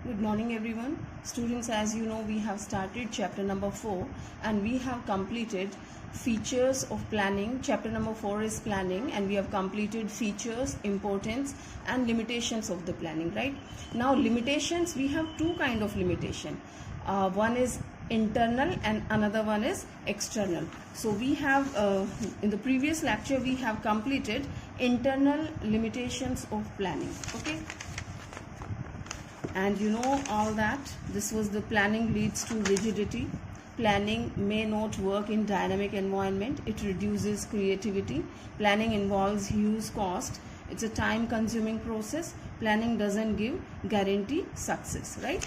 Good morning everyone. Students, as you know, we have started chapter number 4 and we have completed features of planning. Chapter number 4 is planning and we have completed features, importance and limitations of the planning, right? Now limitations, we have two kind of limitation. One is internal and another one is external. So we have in the previous lecture we have completed internal limitations of planning, okay? And you know all that this was the planning leads to rigidity. Planning may not work in dynamic environment. It reduces creativity. Planning involves huge cost. It's a time consuming process. Planning doesn't give guarantee success, right?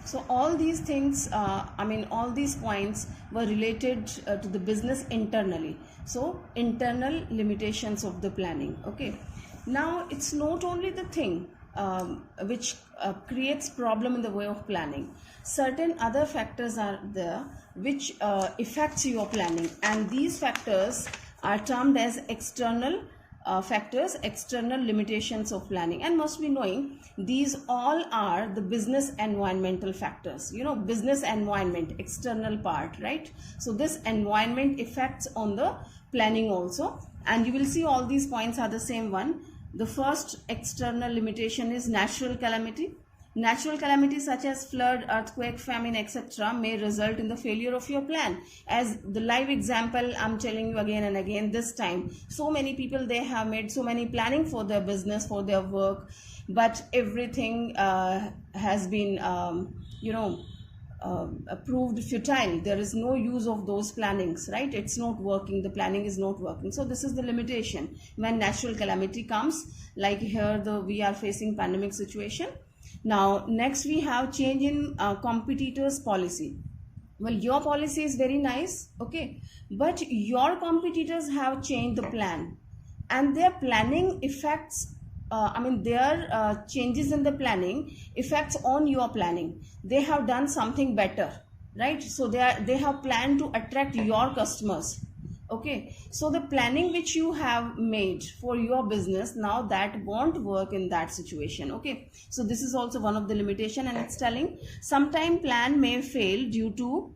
So all these things, all these points were related to the business internally. So internal limitations of the planning, okay? Now it's not only the thing which creates problem in the way of planning. Certain other factors are there which affects your planning, and these factors are termed as external factors, external limitations of planning. And must be knowing these all are the business environmental factors, you know, business environment, external part, right? So this environment affects on the planning also, and you will see all these points are the same one. The first external limitation is natural calamity. Natural calamities such as flood, earthquake, famine, etc. may result in the failure of your plan. As the live example I'm telling you again and again this time, so many people, they have made so many planning for their business, for their work, but everything has been proved futile. There is no use of those plannings, right? It's not working, the planning is not working. So this is the limitation when natural calamity comes, like here we are facing pandemic situation. Now next we have change in competitors policy. Well, your policy is very nice, okay, but your competitors have changed the plan, and their planning affects their changes in the planning affects on your planning. They have done something better, right? So they have planned to attract your customers, okay? So the planning which you have made for your business, now that won't work in that situation, okay? So this is also one of the limitation, and it's telling sometime plan may fail due to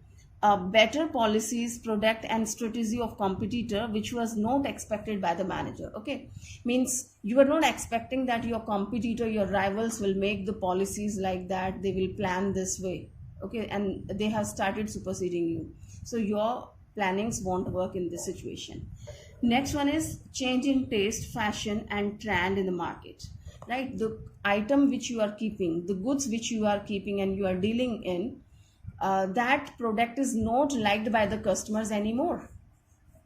better policies, product and strategy of competitor which was not expected by the manager, okay? Means you are not expecting that your competitor, your rivals will make the policies like that, they will plan this way, okay, and they have started superseding you. So your plannings won't work in this situation. Next one is change in taste, fashion and trend in the market, right? The item which you are keeping, the goods which you are keeping and you are dealing in, that product is not liked by the customers anymore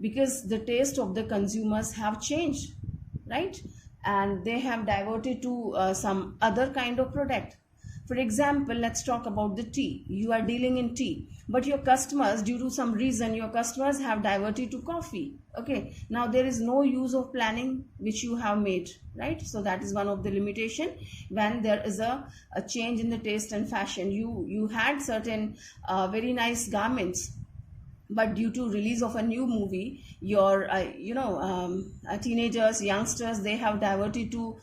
because the taste of the consumers have changed, right? And they have diverted to some other kind of product. For example, let's talk about the tea. You are dealing in tea, but your customers, due to some reason, your customers have diverted to coffee, okay? Now there is no use of planning which you have made, right? So that is one of the limitation when there is a change in the taste and fashion. You had certain very nice garments, but due to release of a new movie, your teenagers, youngsters, they have diverted to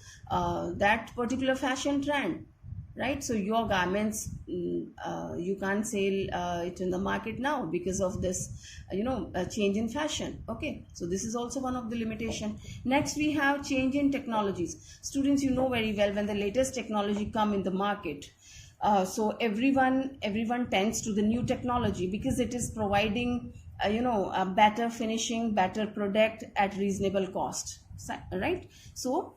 that particular fashion trend, right? So your garments, you can't sell it in the market now because of this change in fashion, okay? So this is also one of the limitation. Next we have change in technologies. Students, you know very well when the latest technology come in the market, so everyone tends to the new technology because it is providing a better finishing, better product at reasonable cost, right? So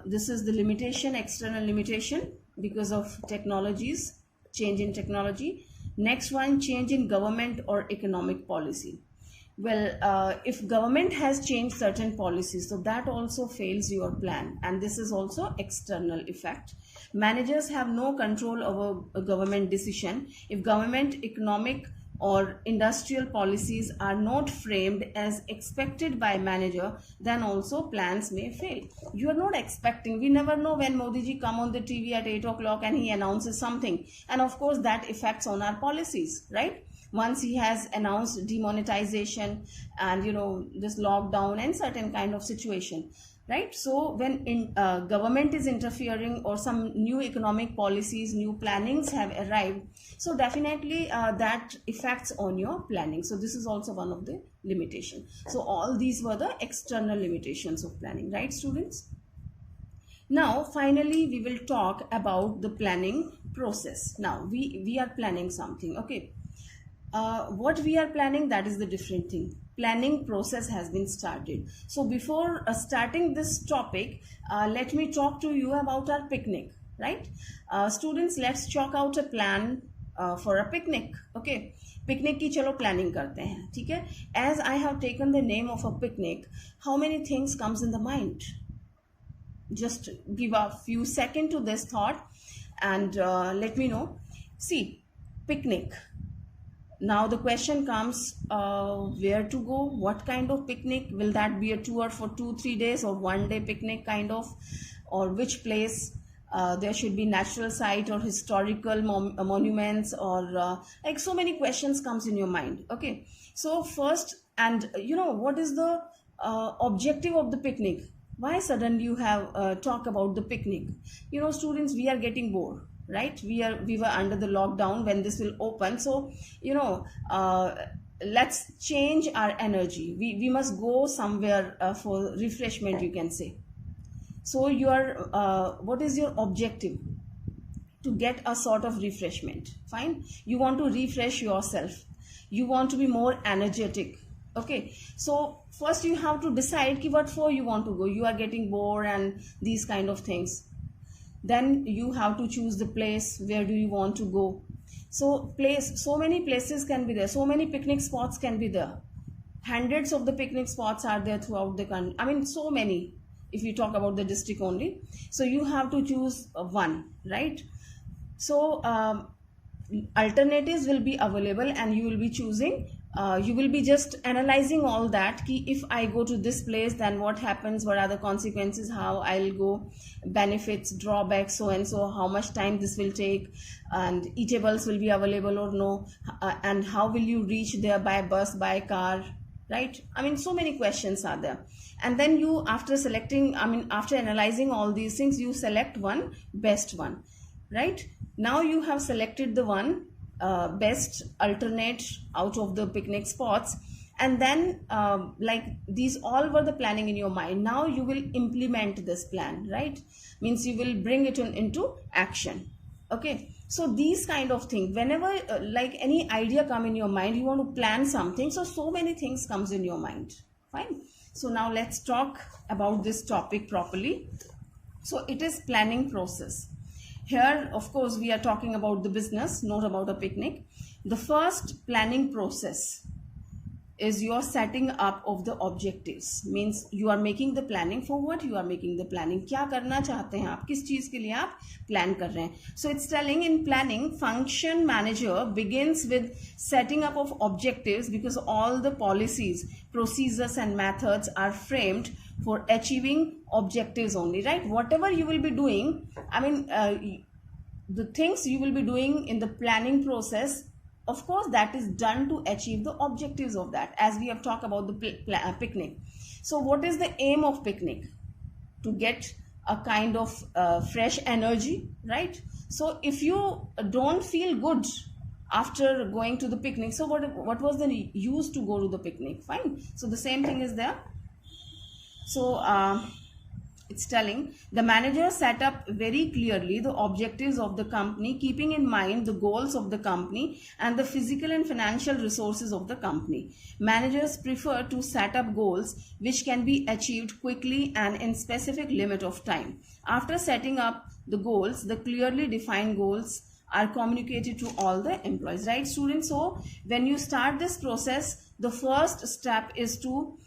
this is the limitation, external limitation because of technologies, change in technology. Next one, change in government or economic policy. Well, if government has changed certain policies, so that also fails your plan, and this is also external effect. Managers have no control over a government decision. If government economic or industrial policies are not framed as expected by manager, then also plans may fail. You are not expecting, we never know when Modi ji come on the TV at 8 o'clock and he announces something, and of course that affects on our policies, right? Once he has announced demonetization and this lockdown and certain kind of situation, right? So when government is interfering or some new economic policies, new plannings have arrived, so definitely that affects on your planning. So this is also one of the limitation. So all these were the external limitations of planning, right, students? Now finally we will talk about the planning process. Now we are planning something, okay? What we are planning, that is the different thing. Planning process has been started. So before starting this topic, let me talk to you about our picnic, right? Students, let's chalk out a plan for a picnic, okay? Picnic की चलो planning करते हैं, ठीक है? As I have taken the name of a picnic, how many things comes in the mind? Just give a few seconds to this thought and let me know. See, picnic. Now the question comes, where to go, what kind of picnic, will that be a tour for 2-3 days or 1 day picnic kind of, or which place, there should be natural site or historical monuments, or like so many questions comes in your mind, okay? So first, and what is the objective of the picnic? Why suddenly you have talk about the picnic? Students, we are getting bored, right? We were under the lockdown when this will open, so let's change our energy. We must go somewhere for refreshment, you can say. So what is your objective? To get a sort of refreshment. Fine, you want to refresh yourself, you want to be more energetic, okay? So first you have to decide what for you want to go. You are getting bored and these kind of things. Then you have to choose the place. Where do you want to go? So many places can be there, so many picnic spots can be there. Hundreds of the picnic spots are there throughout the country. I mean, so many, if you talk about the district only. So you have to choose one, right? So alternatives will be available and you will be choosing. You will be just analyzing all that. If I go to this place, then what happens, what are the consequences, how I'll go, benefits, drawbacks, so and so, how much time this will take, and eatables will be available or no, and how will you reach there, by bus, by car, right? I mean, so many questions are there. And then you, after analyzing all these things, you select one, best one, right? Now you have selected the one best alternate out of the picnic spots, and then like these all were the planning in your mind. Now you will implement this plan, right? Means you will bring it into action, okay? So these kind of things, whenever like any idea come in your mind, you want to plan something, so many things comes in your mind. Fine. So now let's talk about this topic properly. So it is planning process. Here, of course, we are talking about the business, not about a picnic. The first planning process is your setting up of the objectives. Means you are making the planning. For what you are making the planning? क्या करना चाहते हैं आप? किस चीज के लिए आप plan कर रहे हैं? So it's telling in planning, function manager begins with setting up of objectives, because all the policies, procedures and methods are framed for achieving objectives only, right? Whatever you will be doing, I mean, the things you will be doing in the planning process, of course, that is done to achieve the objectives of that, as we have talked about the picnic. So what is the aim of picnic? To get a kind of fresh energy, right? So if you don't feel good after going to the picnic, so what was the use to go to the picnic? Fine. So the same thing is there. So it's telling the manager set up very clearly the objectives of the company, keeping in mind the goals of the company and the physical and financial resources of the company. Managers prefer to set up goals which can be achieved quickly and in specific limit of time. After setting up the goals, the clearly defined goals are communicated to all the employees, right, students? So when you start this process, the first step is to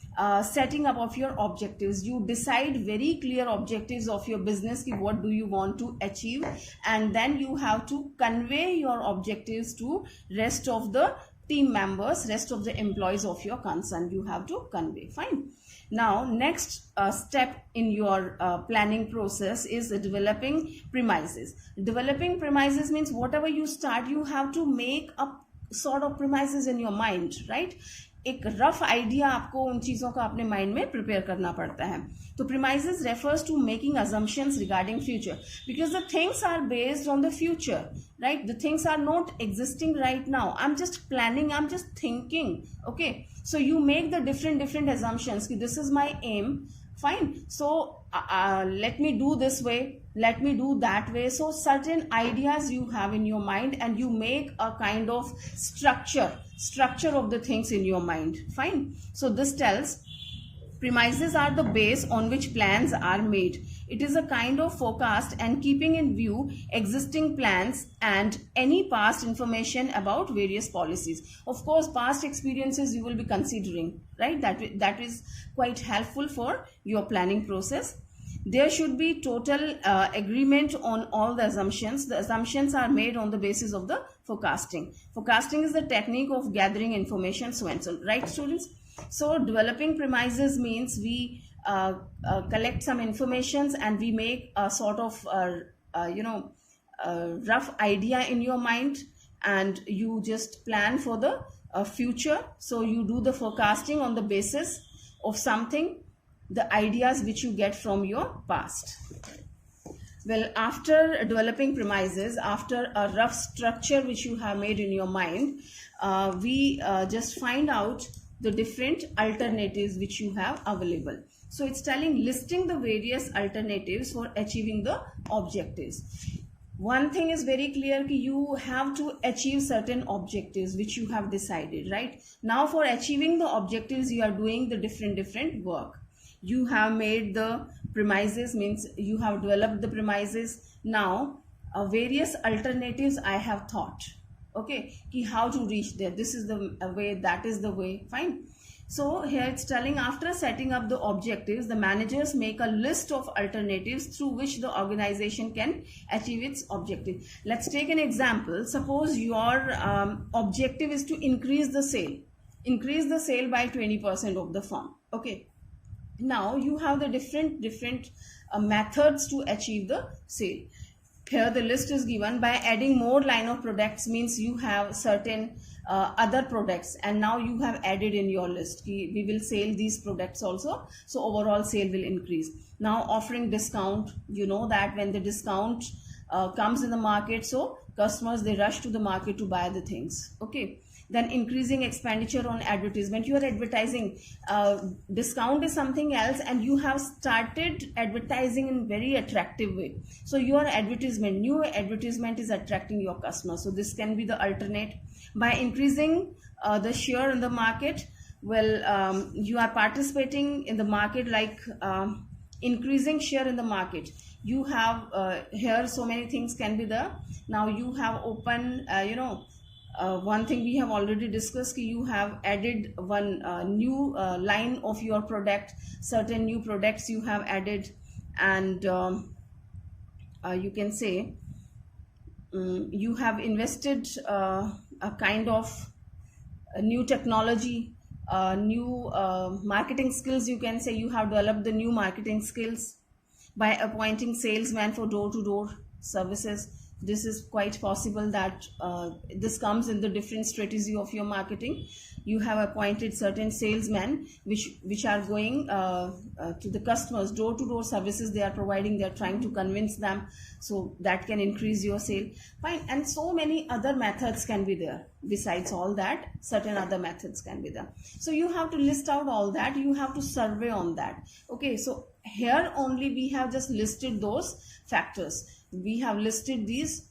setting up of your objectives. You decide very clear objectives of your business, what do you want to achieve, and then you have to convey your objectives to rest of the team members, rest of the employees of your concern. You have to convey. Fine. Now next step in your planning process is developing premises. Developing premises means whatever you start, you have to make up sort of premises in your mind, right? एक rough idea आपको उन चीज़ों का अपने mind में prepare करना पड़ता है. तो premises refers to making assumptions regarding future, because the things are based on the future, right? The things are not existing right now. I'm just planning, I'm just thinking. Okay, so you make the different assumptions. This is my aim, fine, so let me do this way, let me do that way. So certain ideas you have in your mind, and you make a kind of structure of the things in your mind, fine. So this tells premises are the base on which plans are made. It is a kind of forecast and keeping in view existing plans and any past information about various policies. Of course, past experiences you will be considering, right? That is quite helpful for your planning process. There should be total agreement on all the assumptions. The assumptions are made on the basis of the forecasting. Forecasting is the technique of gathering information, so and so, right, students? So developing premises means we collect some informations and we make a sort of rough idea in your mind, and you just plan for the future. So you do the forecasting on the basis of something, the ideas which you get from your past. Well, after developing premises, after a rough structure which you have made in your mind, we just find out the different alternatives which you have available. So it's telling listing the various alternatives for achieving the objectives. One thing is very clear that you have to achieve certain objectives which you have decided, right? Now for achieving the objectives, you are doing the different work. You have made the premises, means you have developed the premises. Now various alternatives I have thought, okay, ki how to reach there, this is the way, that is the way, fine. So here it's telling, after setting up the objectives, the managers make a list of alternatives through which the organization can achieve its objective. Let's take an example. Suppose your objective is to increase the sale by 20% of the firm. Okay, now you have the different methods to achieve the sale. Here the list is given. By adding more line of products, means you have certain other products, and now you have added in your list, we will sell these products also, so overall sale will increase. Now offering discount, you know that when the discount comes in the market, so customers, they rush to the market to buy the things. Okay, then increasing expenditure on advertisement. You are advertising, discount is something else, and you have started advertising in very attractive way. So your advertisement, new advertisement is attracting your customers. So this can be the alternate. By increasing the share in the market, well, you are participating in the market, like increasing share in the market. You have here so many things can be there. Now you have open, one thing we have already discussed, you have added one new line of your product, certain new products you have added, and you can say you have invested a kind of a new technology, new marketing skills. You can say you have developed the new marketing skills by appointing salesmen for door-to-door services. This is quite possible that this comes in the different strategy of your marketing. You have appointed certain salesmen which are going to the customers, door-to-door services they are providing, they are trying to convince them, so that can increase your sale, fine. And so many other methods can be there. Besides all that, certain other methods can be there. So you have to list out all that, you have to survey on that. Okay, so here only we have just listed those factors. We have listed these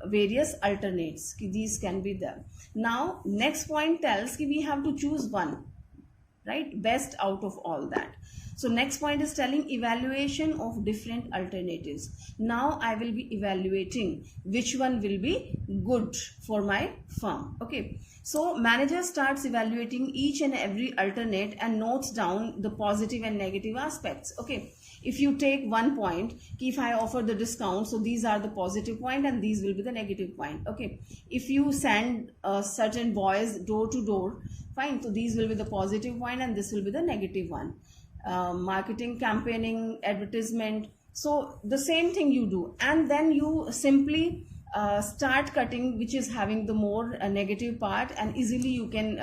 various alternates, these can be there. Now next point tells we have to choose one, right, best out of all that. So next point is telling evaluation of different alternatives. Now I will be evaluating which one will be good for my firm. Okay, so manager starts evaluating each and every alternate and notes down the positive and negative aspects. Okay, if you take one point, if I offer the discount, so these are the positive point and these will be the negative point. Okay, if you send certain boys door to door, fine, so these will be the positive point and this will be the negative one. Marketing, campaigning, advertisement, so the same thing you do, and then you simply start cutting which is having the more negative part, and easily you can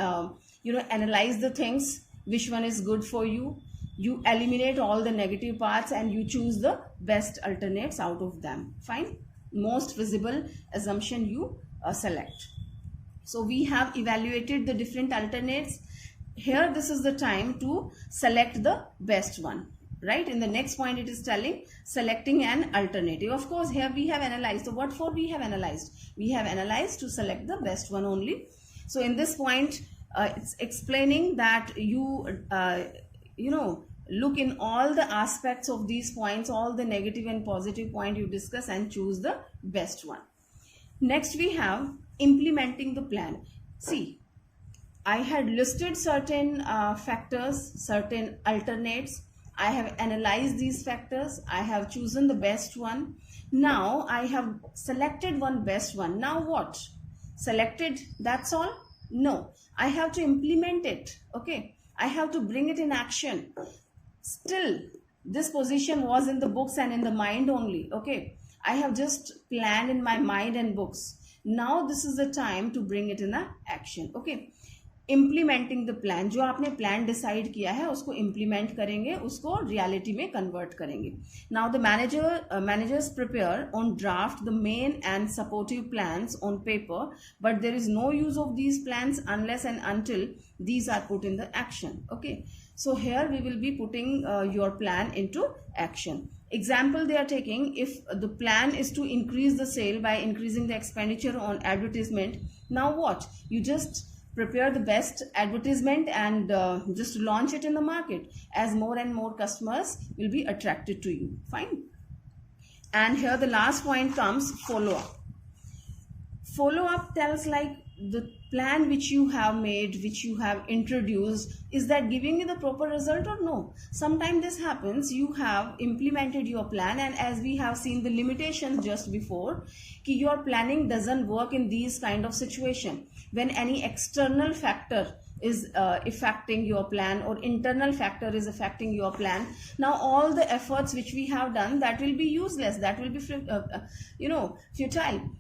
analyze the things, which one is good for you. You eliminate all the negative parts and you choose the best alternates out of them. Fine. Most visible assumption you select. So we have evaluated the different alternates. Here this is the time to select the best one, right? In the next point it is telling selecting an alternative. Of course here we have analyzed. So what for we have analyzed? We have analyzed to select the best one only. So in this point it's explaining that you look in all the aspects of these points, all the negative and positive point you discuss and choose the best one. Next we have implementing the plan. See, I had listed certain factors, certain alternates. I have analyzed these factors. I have chosen the best one. Now I have selected one best one. Now what? Selected, that's all? No, I have to implement it. Okay, I have to bring it in action. Still, this position was in the books and in the mind only. Okay, I have just planned in my mind and books. Now this is the time to bring it in a action. Okay, implementing the plan. जो आपने plan decide किया है उसको implement करेंगे, उसको reality में convert करेंगे. Now the managers prepare on draft the main and supportive plans on paper, but there is no use of these plans unless and until these are put in the action. Okay, so here we will be putting your plan into action. Example they are taking, if the plan is to increase the sale by increasing the expenditure on advertisement. Now what? You just prepare the best advertisement and just launch it in the market, as more and more customers will be attracted to you. Fine. And here the last point comes, follow up. Follow up tells like the plan which you have made, which you have introduced, is that giving you the proper result or no? Sometimes this happens, you have implemented your plan and as we have seen the limitations just before, कि your planning doesn't work in these kind of situation. When any external factor is affecting your plan or internal factor is affecting your plan, now all the efforts which we have done, that will be useless, that will be futile.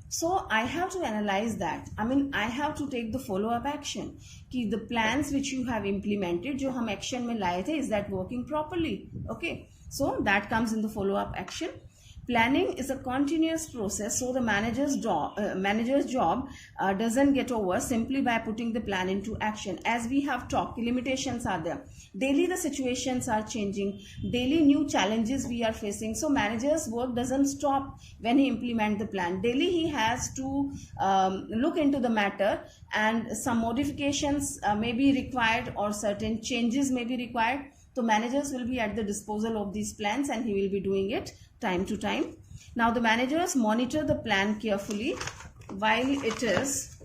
So I have to analyze that. I mean, I have to take the follow-up action कि the plans which you have implemented, जो हम action में लाए थे, is that working properly? Okay, so that comes in the follow-up action. Planning is a continuous process, so the manager's job doesn't get over simply by putting the plan into action. As we have talked, limitations are there. Daily the situations are changing. Daily new challenges we are facing. So manager's work doesn't stop when he implements the plan. Daily he has to look into the matter, and some modifications may be required or certain changes may be required. So managers will be at the disposal of these plans and he will be doing it time to time. Now the managers monitor the plan carefully while it is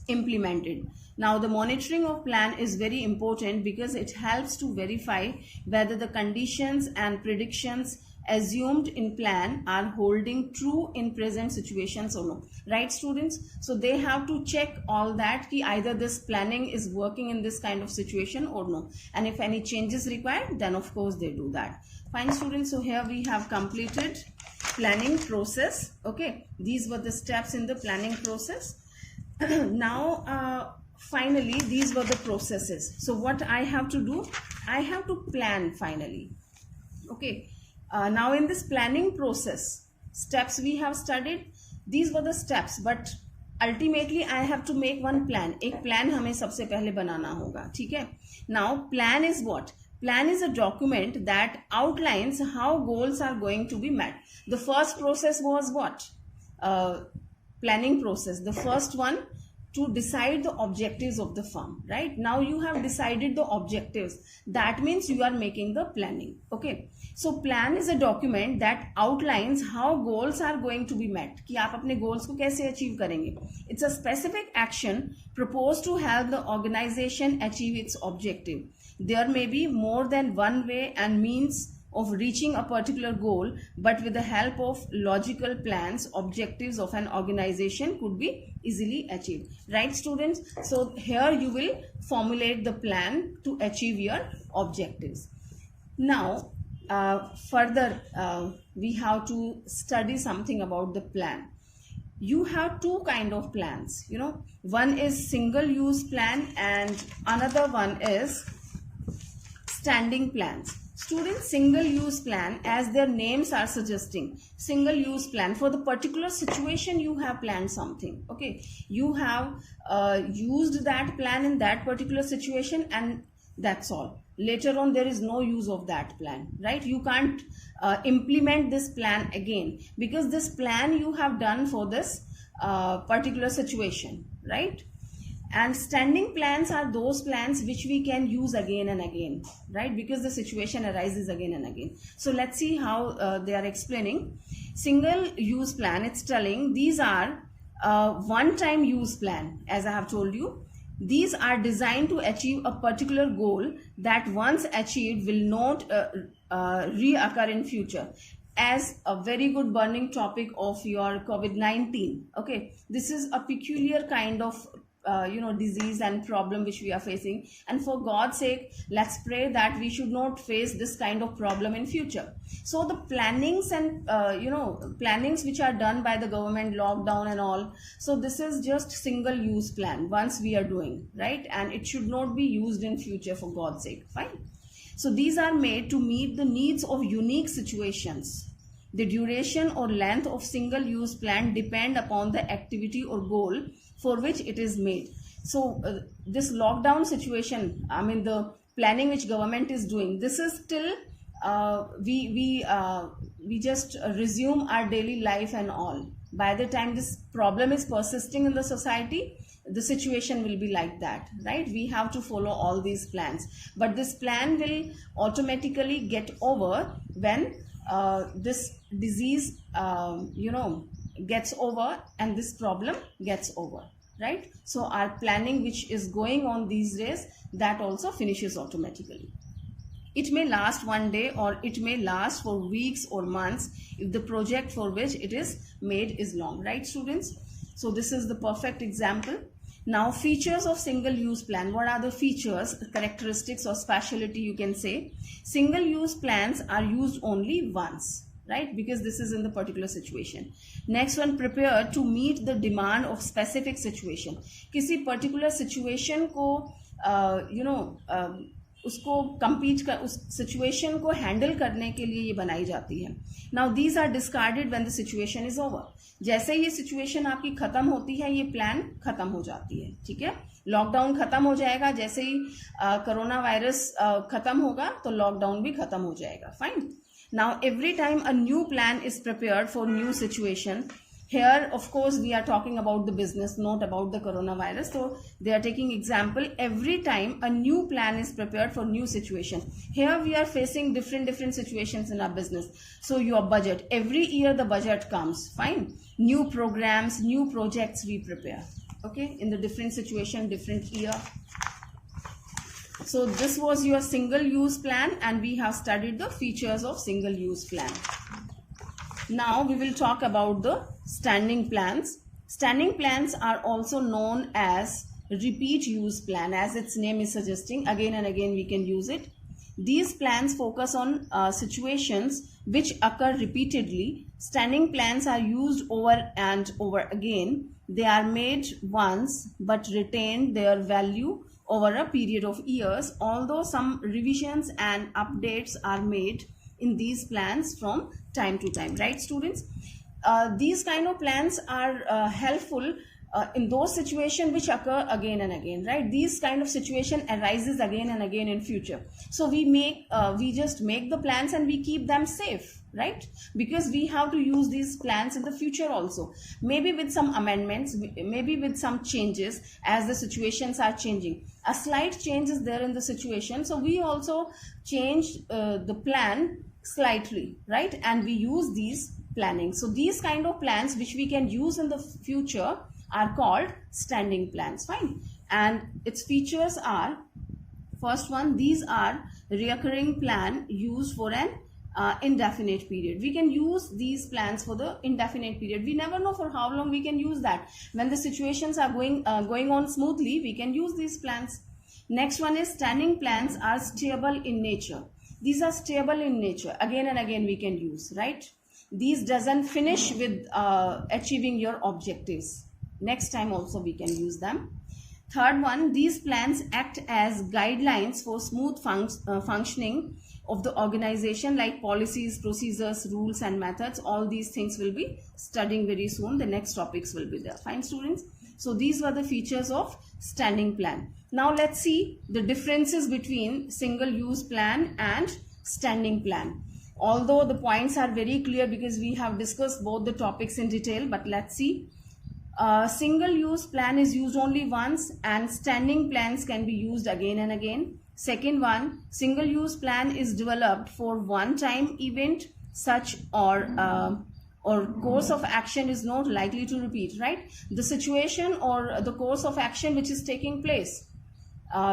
implemented. Now the monitoring of plan is very important because it helps to verify whether the conditions and predictions assumed in plan are holding true in present situations or no. Right, students? So they have to check all that कि either this planning is working in this kind of situation or no. And if any changes required, then of course they do that. Fine, students. So here we have completed planning process. Okay, these were the steps in the planning process. Now finally these were the processes. So what I have to do, I have to plan finally. Okay, now in this planning process, steps we have studied, these were the steps, but ultimately I have to make one plan. एक plan हमें सबसे पहले बनाना होगा, ठीक है? Now plan is what? Plan is a document that outlines how goals are going to be met. The first process was what? Planning process. The first one, to decide the objectives of the firm, right? Now you have decided the objectives. That means you are making the planning. Okay. So plan is a document that outlines how goals are going to be met. कि आप अपने goals को कैसे achieve करेंगे. It's a specific action proposed to help the organization achieve its objective. There may be more than one way and means of reaching a particular goal, but with the help of logical plans, objectives of an organization could be easily achieved. Right, students? So here you will formulate the plan to achieve your objectives. Now, further we have to study something about the plan. you have two kind of plans, you know. One is single use plan and another one is standing plans. Students, single use plan, as their names are suggesting, single use plan, for the particular situation you have planned something, okay, you have used that plan in that particular situation, and that's all. Later on there is no use of that plan, right? You can't implement this plan again, because this plan you have done for this particular situation, right? And standing plans are those plans which we can use again and again, right? Because the situation arises again and again. So let's see how they are explaining. Single use plan, it's telling these are one time use plan. As I have told you, these are designed to achieve a particular goal that once achieved will not reoccur in future. As a very good burning topic of your COVID-19, okay, this is a peculiar kind of disease and problem which we are facing, and for God's sake, let's pray that we should not face this kind of problem in future. So the plannings and plannings which are done by the government, lockdown and all, so this is just single use plan once we are doing, right? And it should not be used in future, for God's sake. Fine. So these are made to meet the needs of unique situations. The duration or length of single use plan depend upon the activity or goal for which it is made. So this lockdown situation, I mean the planning which government is doing, this is still we just resume our daily life and all. By the time this problem is persisting in the society, the situation will be like that, right? We have to follow all these plans, but this plan will automatically get over when this disease gets over and this problem gets over, right? So our planning which is going on these days, that also finishes automatically. It may last one day or it may last for weeks or months if the project for which it is made is long, right students? So this is the perfect example. Now features of single use plan. What are the features, characteristics or speciality you can say? Single use plans are used only once, right? Because this is in the particular situation. Next one, prepared to meet the demand of specific situation. किसी particular situation को उसको compete कर, उस situation को handle करने के लिए ये बनाई जाती है. Now these are discarded when the situation is over. जैसे ये situation आपकी खत्म होती है, ये plan खत्म हो जाती है, ठीक है? लॉकडाउन खत्म हो जाएगा, जैसे ही कोरोना वायरस खत्म होगा तो लॉकडाउन भी खत्म हो जाएगा. Fine. Now every time a new plan is prepared for new situation. Here, of course, we are talking about the business, not about the coronavirus. So they are taking example. Every time a new plan is prepared for new situation. Here we are facing different situations in our business. So your budget, every year the budget comes. Fine. New programs, new projects we prepare. Okay, in the different situation, different year. So this was your single use plan, and we have studied the features of single use plan. Now we will talk about the standing plans. Standing plans are also known as repeat use plan, as its name is suggesting. Again and again we can use it. These plans focus on situations which occur repeatedly. Standing plans are used over and over again. They are made once but retain their value over a period of years, although some revisions and updates are made in these plans from time to time, right students? These kind of plans are helpful in those situations which occur again and again, right? These kind of situation arises again and again in future. So we just make the plans and we keep them safe, right? Because we have to use these plans in the future also, maybe with some amendments, maybe with some changes as the situations are changing. A slight change is there in the situation, so we also change the plan slightly, right? And we use these planning. So these kind of plans which we can use in the future are called standing plans. Fine. And its features are, first one, these are recurring plan used for an indefinite period. We can use these plans for the indefinite period. We never know for how long we can use that. When the situations are going on smoothly, we can use these plans. Next one is standing plans are stable in nature. These are stable in nature. Again and again we can use, right? these doesn't finish with achieving your objectives. Next time also we can use them. Third one, these plans act as guidelines for smooth functioning of the organization, like policies, procedures, rules and methods. All these things will be studying very soon. The next topics will be there. Fine, students. So these were the features of standing plan. Now let's see the differences between single use plan and standing plan. Although the points are very clear because we have discussed both the topics in detail, but let's see. Single use plan is used only once and standing plans can be used again and again. Second one, single use plan is developed for one time event such or course of action is not likely to repeat, right? The situation or the course of action which is taking place.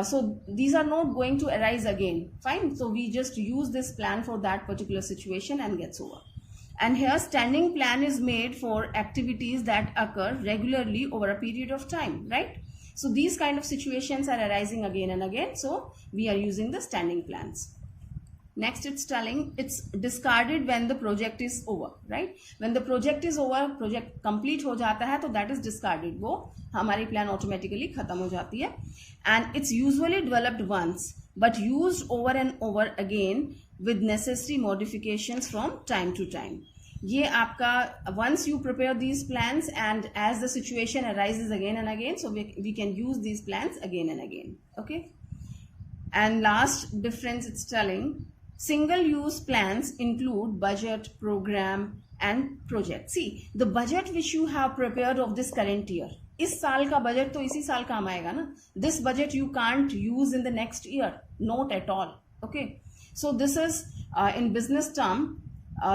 So these are not going to arise again. Fine. So we just use this plan for that particular situation and gets over. And here standing plan is made for activities that occur regularly over a period of time, right? So these kind of situations are arising again and again. So we are using the standing plans. Next, it's telling it's discarded when the project is over, right? When the project is over, project complete हो जाता है, तो that is discarded. वो हमारी plan automatically खत्म हो जाती है. And it's usually developed once, but used over and over again with necessary modifications from time to time. ये आपका once you prepare these plans and as the situation arises again and again, so we can use these plans again and again. Okay. And last difference it's telling, single use plans include budget, program and project. See, the budget which you have prepared of this current year, इस साल का budget तो इसी साल काम आएगा ना. This budget you can't use in the next year, not at all. Okay. So this is in business term,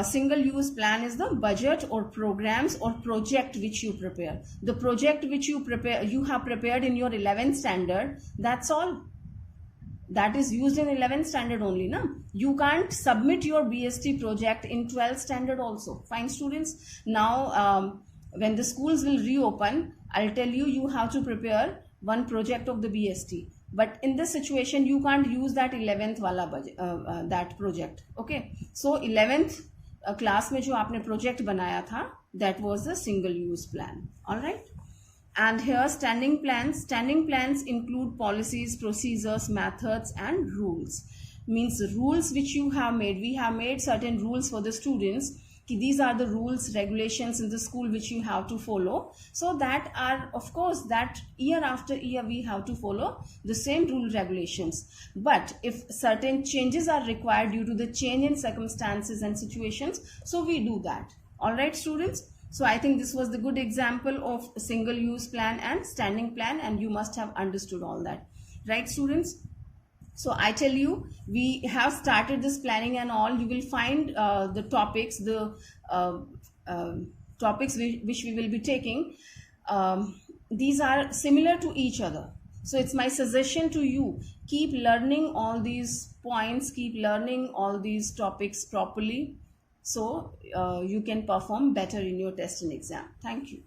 single use plan is the budget or programs or project which you prepare. The project which you have prepared in your 11th standard, that's all. That is used in 11th standard only, na? You can't submit your BST project in 12th standard also. Fine, students. Now, when the schools will reopen, I'll tell you, you have to prepare one project of the BST. But in this situation, you can't use that 11th wala budget, that project. Okay. So 11th class में जो आपने project बनाया था, that was a single use plan. All right. And here standing plans include policies, procedures, methods and rules. Means the rules which you have made. We have made certain rules for the students. These are the rules, regulations in the school which you have to follow. So that are, of course, that year after year we have to follow the same rule regulations. But if certain changes are required due to the change in circumstances and situations, so we do that. All right, students. So I think this was the good example of single use plan and standing plan, and you must have understood all that. Right, students? So I tell you, we have started this planning and all. You will find the topics, which we will be taking. These are similar to each other. So it's my suggestion to you, keep learning all these points, keep learning all these topics properly. So you can perform better in your test and exam. Thank you.